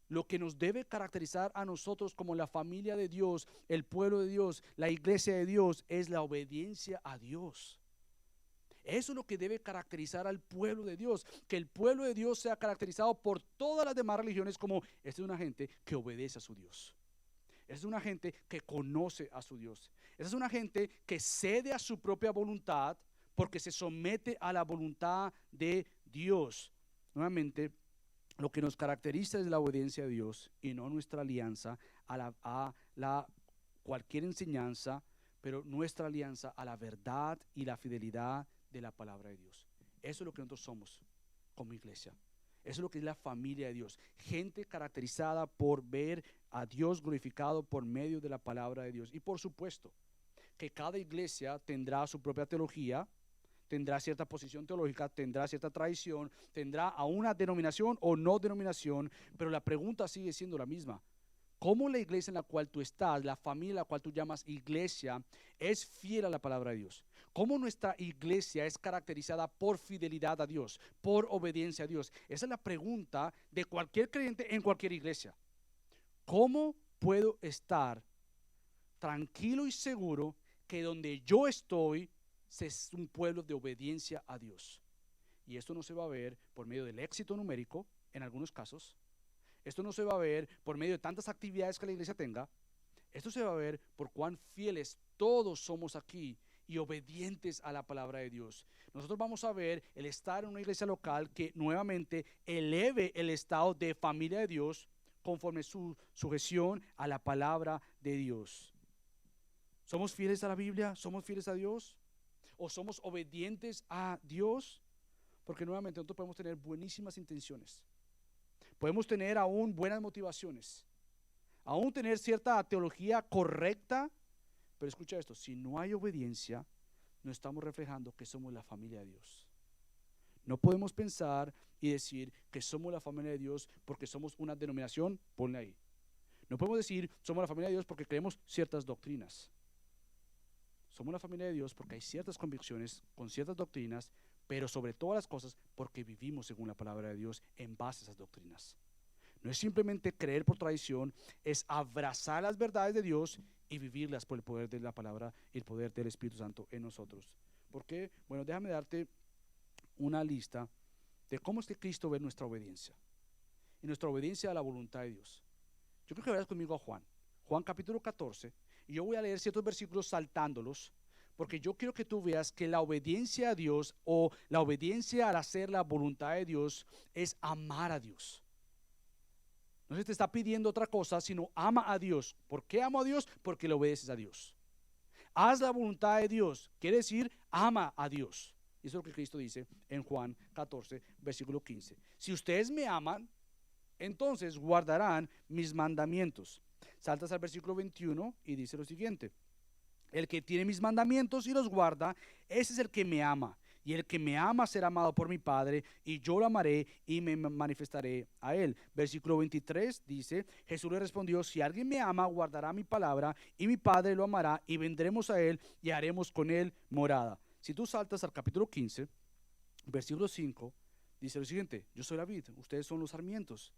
Lo que nos debe caracterizar a nosotros como la familia de Dios, el pueblo de Dios, la iglesia de Dios, es la obediencia a Dios. Eso es lo que debe caracterizar al pueblo de Dios, que el pueblo de Dios sea caracterizado por todas las demás religiones como: esta es una gente que obedece a su Dios. Esa es una gente que conoce a su Dios. Esa es una gente que cede a su propia voluntad porque se somete a la voluntad de Dios. Nuevamente, lo que nos caracteriza es la obediencia a Dios y no nuestra alianza a cualquier enseñanza, pero nuestra alianza a la verdad y la fidelidad de la palabra de Dios. Eso es lo que nosotros somos como iglesia. Eso es lo que es la familia de Dios. Gente caracterizada por ver a Dios glorificado por medio de la palabra de Dios. Y por supuesto que cada iglesia tendrá su propia teología, tendrá cierta posición teológica, tendrá cierta tradición, tendrá a una denominación o no denominación, pero la pregunta sigue siendo la misma. ¿Cómo la iglesia en la cual tú estás, la familia en la cual tú llamas iglesia, es fiel a la palabra de Dios? ¿Cómo nuestra iglesia es caracterizada por fidelidad a Dios, por obediencia a Dios? Esa es la pregunta de cualquier creyente en cualquier iglesia. ¿Cómo puedo estar tranquilo y seguro que donde yo estoy es un pueblo de obediencia a Dios? Y esto no se va a ver por medio del éxito numérico en algunos casos. Esto no se va a ver por medio de tantas actividades que la iglesia tenga. Esto se va a ver por cuán fieles todos somos aquí y obedientes a la palabra de Dios. Nosotros vamos a ver el estar en una iglesia local que nuevamente eleve el estado de familia de Dios conforme su sujeción a la palabra de Dios. ¿Somos fieles a la Biblia? ¿Somos fieles a Dios? ¿O somos obedientes a Dios? Porque nuevamente nosotros podemos tener buenísimas intenciones, podemos tener aún buenas motivaciones, aún tener cierta teología correcta, pero escucha esto, si no hay obediencia, no estamos reflejando que somos la familia de Dios. No podemos pensar y decir que somos la familia de Dios porque somos una denominación, ponle ahí. No podemos decir somos la familia de Dios porque creemos ciertas doctrinas. Somos la familia de Dios porque hay ciertas convicciones con ciertas doctrinas, pero sobre todas las cosas porque vivimos según la palabra de Dios en base a esas doctrinas. No es simplemente creer por tradición, es abrazar las verdades de Dios y vivirlas por el poder de la palabra y el poder del Espíritu Santo en nosotros. ¿Por qué? Bueno, déjame darte una lista de cómo es que Cristo ve nuestra obediencia y nuestra obediencia a la voluntad de Dios. Yo creo que vayas conmigo a Juan capítulo 14, y yo voy a leer ciertos versículos saltándolos, porque yo quiero que tú veas que la obediencia a Dios o la obediencia al hacer la voluntad de Dios es amar a Dios. No se te está pidiendo otra cosa, sino ama a Dios. ¿Por qué amo a Dios? Porque le obedeces a Dios. Haz la voluntad de Dios, quiere decir ama a Dios. Y eso es lo que Cristo dice en Juan 14, versículo 15. Si ustedes me aman, entonces guardarán mis mandamientos. Saltas al versículo 21 y dice lo siguiente: el que tiene mis mandamientos y los guarda, ese es el que me ama. Y el que me ama será amado por mi Padre, y yo lo amaré y me manifestaré a él. Versículo 23 dice: Jesús le respondió: si alguien me ama, guardará mi palabra, y mi Padre lo amará, y vendremos a él y haremos con él morada. Si tú saltas al capítulo 15, versículo 5, dice lo siguiente: yo soy la vid, ustedes son los sarmientos.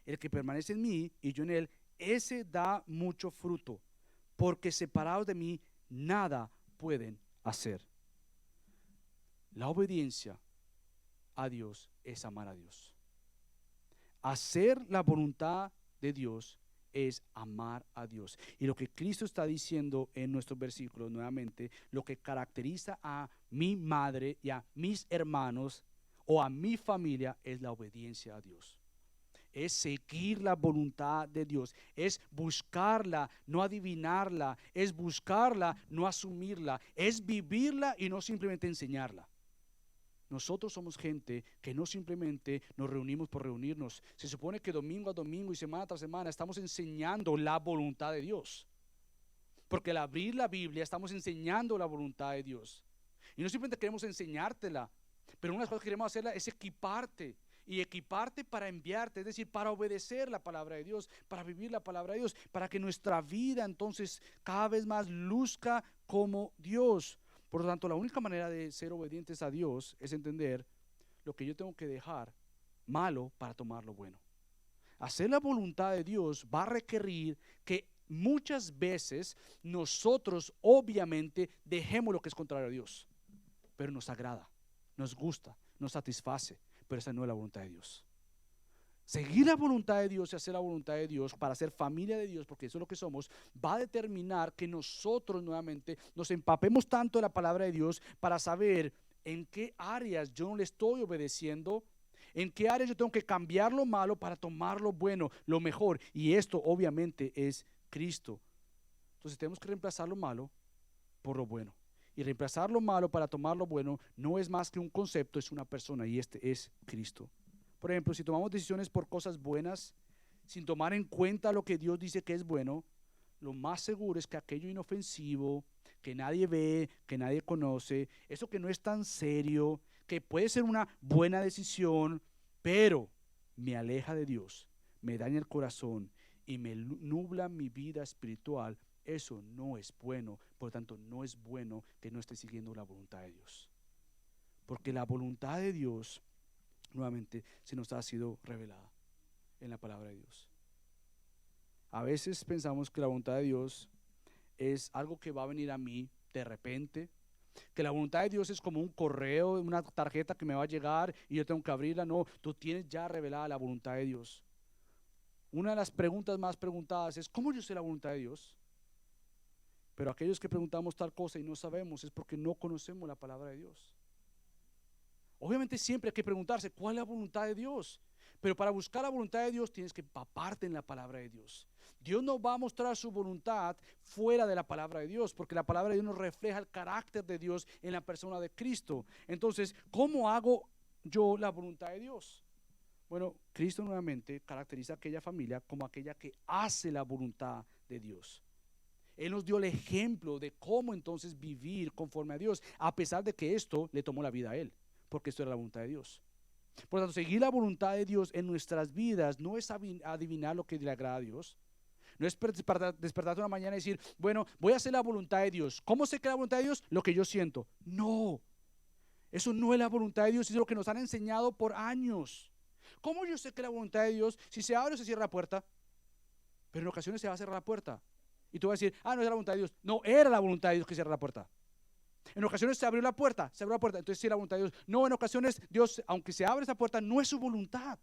El que permanece en mí y yo en él, ese da mucho fruto, porque separados de mí nada pueden hacer. La obediencia a Dios es amar a Dios. Hacer la voluntad de Dios es amar a Dios. Y lo que Cristo está diciendo en nuestros versículos, nuevamente, lo que caracteriza a mi madre y a mis hermanos o a mi familia es la obediencia a Dios. Es seguir la voluntad de Dios, es buscarla, no adivinarla, es buscarla, no asumirla, es vivirla y no simplemente enseñarla. Nosotros somos gente que no simplemente nos reunimos por reunirnos. Se supone que domingo a domingo y semana tras semana estamos enseñando la voluntad de Dios, porque al abrir la Biblia estamos enseñando la voluntad de Dios. Y no simplemente queremos enseñártela, pero una de las cosas que queremos hacerla es equiparte. Y equiparte para enviarte, es decir, para obedecer la palabra de Dios, para vivir la palabra de Dios, para que nuestra vida entonces cada vez más luzca como Dios. Por lo tanto, la única manera de ser obedientes a Dios es entender lo que yo tengo que dejar malo para tomar lo bueno. Hacer la voluntad de Dios va a requerir que muchas veces nosotros obviamente dejemos lo que es contrario a Dios, pero nos agrada, nos gusta, nos satisface. Pero esa no es la voluntad de Dios. Seguir la voluntad de Dios y hacer la voluntad de Dios para ser familia de Dios, porque eso es lo que somos, va a determinar que nosotros nuevamente nos empapemos tanto de la palabra de Dios para saber en qué áreas yo no le estoy obedeciendo, en qué áreas yo tengo que cambiar lo malo para tomar lo bueno, lo mejor. Y esto obviamente es Cristo. Entonces tenemos que reemplazar lo malo por lo bueno. Y reemplazar lo malo para tomar lo bueno no es más que un concepto, es una persona, y este es Cristo. Por ejemplo, si tomamos decisiones por cosas buenas, sin tomar en cuenta lo que Dios dice que es bueno, lo más seguro es que aquello inofensivo, que nadie ve, que nadie conoce, eso que no es tan serio, que puede ser una buena decisión, pero me aleja de Dios, me daña el corazón y me nubla mi vida espiritual. Eso no es bueno, por lo tanto no es bueno que no esté siguiendo la voluntad de Dios. Porque la voluntad de Dios, nuevamente, se nos ha sido revelada en la palabra de Dios. A veces pensamos que la voluntad de Dios es algo que va a venir a mí de repente, que la voluntad de Dios es como un correo, una tarjeta que me va a llegar y yo tengo que abrirla. No, tú tienes ya revelada la voluntad de Dios. Una de las preguntas más preguntadas es: ¿cómo yo sé la voluntad de Dios? Pero aquellos que preguntamos tal cosa y no sabemos es porque no conocemos la palabra de Dios. Obviamente siempre hay que preguntarse: ¿cuál es la voluntad de Dios? Pero para buscar la voluntad de Dios tienes que empaparte en la palabra de Dios. Dios no va a mostrar su voluntad fuera de la palabra de Dios, porque la palabra de Dios nos refleja el carácter de Dios en la persona de Cristo. Entonces, ¿cómo hago yo la voluntad de Dios? Bueno, Cristo nuevamente caracteriza a aquella familia como aquella que hace la voluntad de Dios. Él nos dio el ejemplo de cómo entonces vivir conforme a Dios, a pesar de que esto le tomó la vida a Él, porque esto era la voluntad de Dios. Por lo tanto, seguir la voluntad de Dios en nuestras vidas no es adivinar lo que le agrada a Dios. No es despertarte una mañana y decir, bueno, voy a hacer la voluntad de Dios. ¿Cómo sé que la voluntad de Dios? Lo que yo siento. No, eso no es la voluntad de Dios, es lo que nos han enseñado por años. ¿Cómo yo sé que la voluntad de Dios, si se abre o se cierra la puerta? Pero en ocasiones se va a cerrar la puerta. Y tú vas a decir, no es la voluntad de Dios. No, era la voluntad de Dios que cierra la puerta. En ocasiones se abrió la puerta, entonces sí, la voluntad de Dios. No, en ocasiones Dios, aunque se abre esa puerta, no es su voluntad.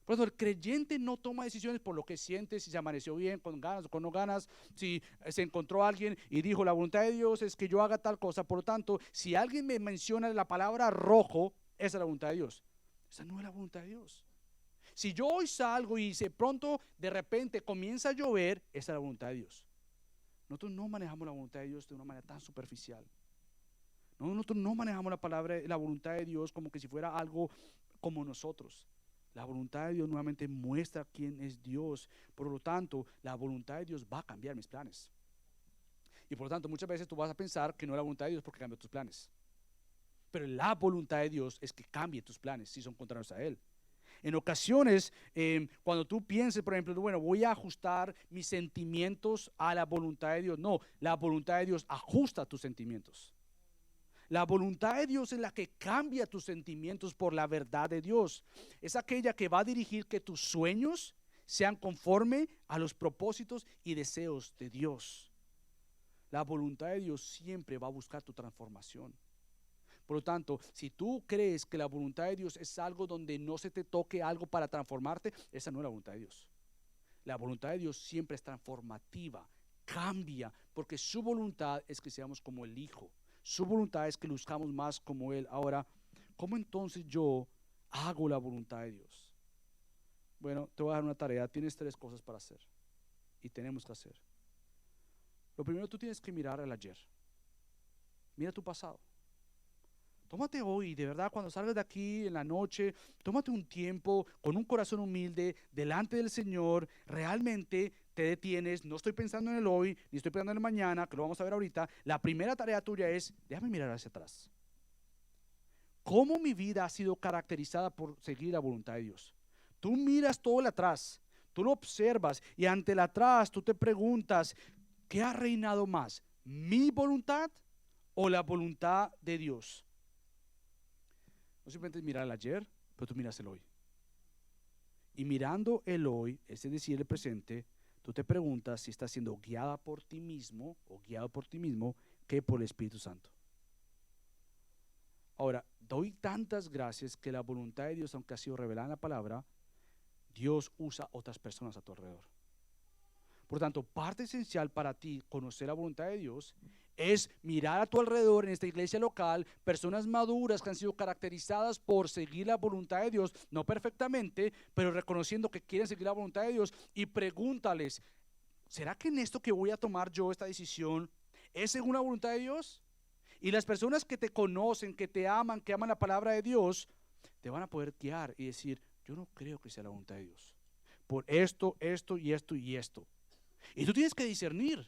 Por eso el creyente no toma decisiones por lo que siente, si se amaneció bien, con ganas o con no ganas, si se encontró alguien y dijo, la voluntad de Dios es que yo haga tal cosa. Por lo tanto, si alguien me menciona la palabra rojo, esa es la voluntad de Dios. Esa no es la voluntad de Dios. Si yo hoy salgo y pronto de repente comienza a llover, esa es la voluntad de Dios. Nosotros no manejamos la voluntad de Dios de una manera tan superficial. No, nosotros no manejamos la voluntad de Dios como que si fuera algo como nosotros. La voluntad de Dios nuevamente muestra quién es Dios. Por lo tanto, la voluntad de Dios va a cambiar mis planes. Y por lo tanto, muchas veces tú vas a pensar que no es la voluntad de Dios porque cambia tus planes. Pero la voluntad de Dios es que cambie tus planes si son contrarios a Él. En ocasiones, cuando tú pienses, por ejemplo, bueno, voy a ajustar mis sentimientos a la voluntad de Dios. No, la voluntad de Dios ajusta tus sentimientos. La voluntad de Dios es la que cambia tus sentimientos por la verdad de Dios. Es aquella que va a dirigir que tus sueños sean conforme a los propósitos y deseos de Dios. La voluntad de Dios siempre va a buscar tu transformación. Por lo tanto, si tú crees que la voluntad de Dios es algo donde no se te toque algo para transformarte, esa no es la voluntad de Dios. La voluntad de Dios siempre es transformativa, cambia, porque su voluntad es que seamos como el Hijo. Su voluntad es que luzcamos más como Él. Ahora, ¿cómo entonces yo hago la voluntad de Dios? Bueno, te voy a dar una tarea. Tienes 3 cosas para hacer y tenemos que hacer. Lo primero, tú tienes que mirar al ayer. Mira tu pasado. Tómate hoy, de verdad, cuando salgas de aquí en la noche, tómate un tiempo con un corazón humilde delante del Señor. Realmente te detienes. No estoy pensando en el hoy, ni estoy pensando en el mañana, que lo vamos a ver ahorita. La primera tarea tuya es, déjame mirar hacia atrás. ¿Cómo mi vida ha sido caracterizada por seguir la voluntad de Dios? Tú miras todo el atrás, tú lo observas y ante el atrás tú te preguntas, ¿qué ha reinado más? ¿Mi voluntad o la voluntad de Dios? No simplemente mirar el ayer, pero tú miras el hoy. Y mirando el hoy, es decir, el presente, tú te preguntas si estás siendo guiada por ti mismo o guiado por ti mismo que por el Espíritu Santo. Ahora, doy tantas gracias que la voluntad de Dios, aunque ha sido revelada en la palabra, Dios usa otras personas a tu alrededor. Por tanto, parte esencial para ti conocer la voluntad de Dios es mirar a tu alrededor en esta iglesia local, personas maduras que han sido caracterizadas por seguir la voluntad de Dios, no perfectamente, pero reconociendo que quieren seguir la voluntad de Dios, y pregúntales, ¿será que en esto que voy a tomar yo esta decisión es según la voluntad de Dios? Y las personas que te conocen, que te aman, que aman la palabra de Dios, te van a poder guiar y decir, yo no creo que sea la voluntad de Dios, por esto, esto y esto y esto. Y tú tienes que discernir,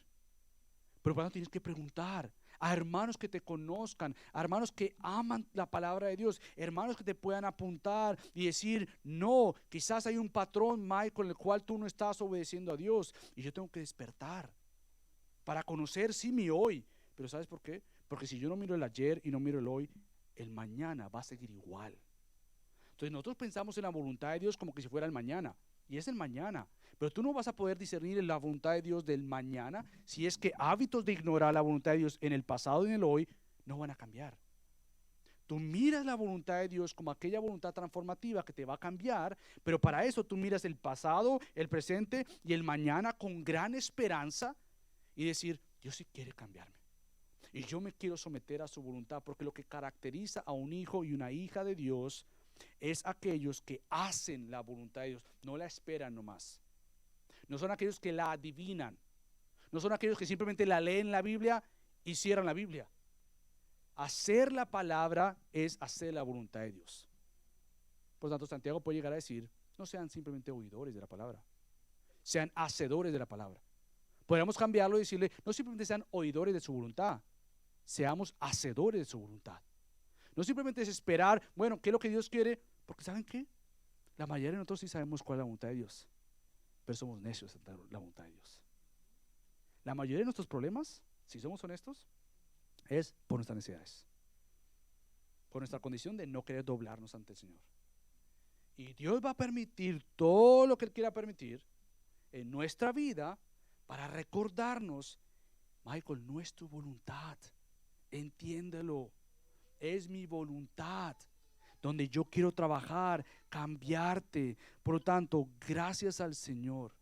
pero para eso tienes que preguntar a hermanos que te conozcan, a hermanos que aman la palabra de Dios, hermanos que te puedan apuntar y decir, no, quizás hay un patrón, Mike, con el cual tú no estás obedeciendo a Dios y yo tengo que despertar para conocer, sí, mi hoy. Pero ¿sabes por qué? Porque si yo no miro el ayer y no miro el hoy, el mañana va a seguir igual. Entonces nosotros pensamos en la voluntad de Dios como que si fuera el mañana, y es el mañana, pero tú no vas a poder discernir la voluntad de Dios del mañana si es que hábitos de ignorar la voluntad de Dios en el pasado y en el hoy no van a cambiar. Tú miras la voluntad de Dios como aquella voluntad transformativa que te va a cambiar, pero para eso tú miras el pasado, el presente y el mañana con gran esperanza y decir, Dios sí quiere cambiarme. Y yo me quiero someter a su voluntad, porque lo que caracteriza a un hijo y una hija de Dios es aquellos que hacen la voluntad de Dios, no la esperan nomás. No son aquellos que la adivinan, no son aquellos que simplemente la leen la Biblia y cierran la Biblia. Hacer la palabra es hacer la voluntad de Dios. Por lo tanto, Santiago puede llegar a decir, no sean simplemente oidores de la palabra, sean hacedores de la palabra. Podríamos cambiarlo y decirle, no simplemente sean oidores de su voluntad, seamos hacedores de su voluntad. No simplemente es esperar, bueno, ¿qué es lo que Dios quiere? Porque ¿saben qué? La mayoría de nosotros sí sabemos cuál es la voluntad de Dios, pero somos necios ante la voluntad de Dios. La mayoría de nuestros problemas, si somos honestos, es por nuestras necesidades, por nuestra condición de no querer doblarnos ante el Señor. Y Dios va a permitir todo lo que Él quiera permitir en nuestra vida para recordarnos, Michael, no es tu voluntad, entiéndelo, es mi voluntad donde yo quiero trabajar, cambiarte. Por lo tanto, gracias al Señor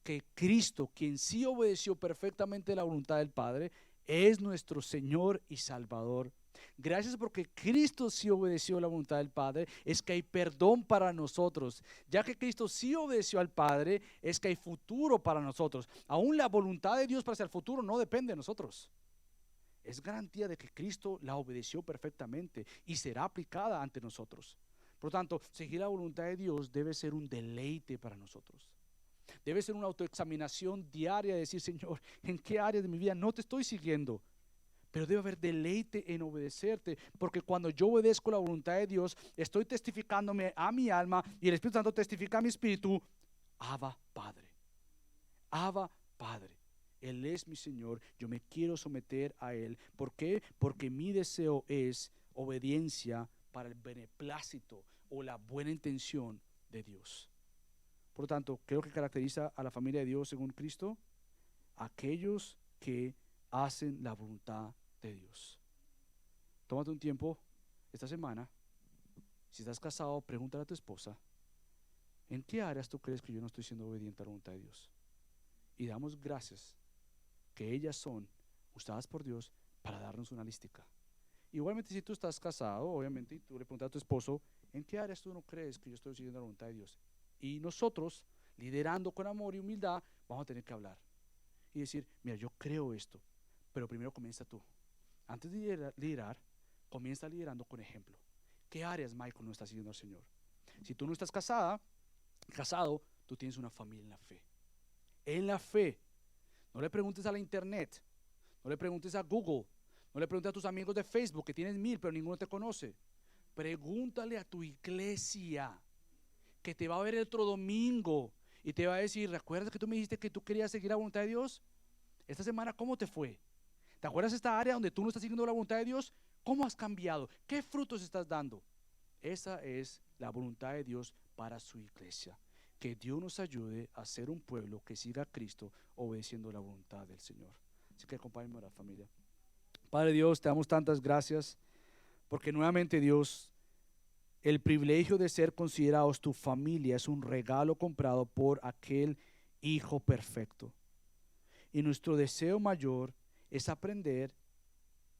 que Cristo, quien sí obedeció perfectamente la voluntad del Padre, es nuestro Señor y Salvador. Gracias porque Cristo sí obedeció la voluntad del Padre, es que hay perdón para nosotros. Ya que Cristo sí obedeció al Padre, es que hay futuro para nosotros. Aún la voluntad de Dios para hacia el futuro no depende de nosotros. Es garantía de que Cristo la obedeció perfectamente y será aplicada ante nosotros. Por lo tanto, seguir la voluntad de Dios debe ser un deleite para nosotros. Debe ser una autoexaminación diaria de decir, Señor, ¿en qué área de mi vida no te estoy siguiendo? Pero debe haber deleite en obedecerte, porque cuando yo obedezco la voluntad de Dios, estoy testificándome a mi alma y el Espíritu Santo testifica a mi espíritu, Abba Padre, Abba Padre. Él es mi Señor, yo me quiero someter a Él. ¿Por qué? Porque mi deseo es obediencia para el beneplácito o la buena intención de Dios. Por lo tanto, creo que caracteriza a la familia de Dios según Cristo, aquellos que hacen la voluntad de Dios. Tómate un tiempo esta semana. Si estás casado, pregúntale a tu esposa, ¿en qué áreas tú crees que yo no estoy siendo obediente a la voluntad de Dios? Y damos gracias que ellas son usadas por Dios para darnos una lística. Igualmente, si tú estás casado, obviamente, y tú le preguntas a tu esposo, ¿en qué áreas tú no crees que yo estoy siguiendo la voluntad de Dios? Y nosotros, liderando con amor y humildad, vamos a tener que hablar y decir, mira, yo creo esto, pero primero comienza tú. Antes de liderar, comienza liderando con ejemplo. ¿Qué áreas, Michael, no estás siguiendo al Señor? Si tú no estás casado, tú tienes una familia en la fe. En la fe. No le preguntes a la internet, no le preguntes a Google, no le preguntes a tus amigos de Facebook que tienes 1000 pero ninguno te conoce. Pregúntale a tu iglesia que te va a ver el otro domingo y te va a decir, ¿recuerdas que tú me dijiste que tú querías seguir la voluntad de Dios? Esta semana, ¿cómo te fue? ¿Te acuerdas de esta área donde tú no estás siguiendo la voluntad de Dios? ¿Cómo has cambiado? ¿Qué frutos estás dando? Esa es la voluntad de Dios para su iglesia. Que Dios nos ayude a ser un pueblo que siga a Cristo obedeciendo la voluntad del Señor. Así que acompáñenme a la familia. Padre Dios, te damos tantas gracias porque nuevamente, Dios, el privilegio de ser considerados tu familia es un regalo comprado por aquel Hijo perfecto. Y nuestro deseo mayor es aprender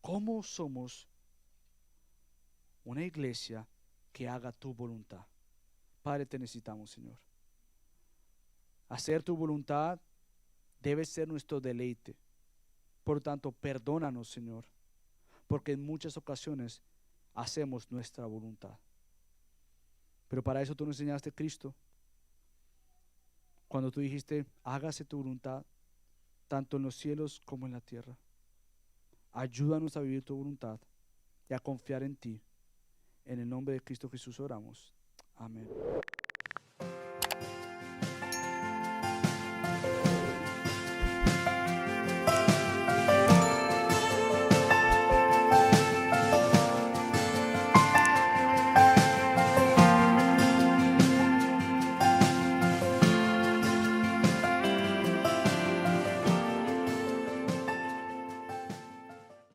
cómo somos una iglesia que haga tu voluntad. Padre, te necesitamos, Señor. Hacer tu voluntad debe ser nuestro deleite. Por tanto, perdónanos, Señor, porque en muchas ocasiones hacemos nuestra voluntad. Pero para eso tú nos enseñaste Cristo. Cuando tú dijiste, hágase tu voluntad, tanto en los cielos como en la tierra. Ayúdanos a vivir tu voluntad y a confiar en ti. En el nombre de Cristo Jesús oramos. Amén.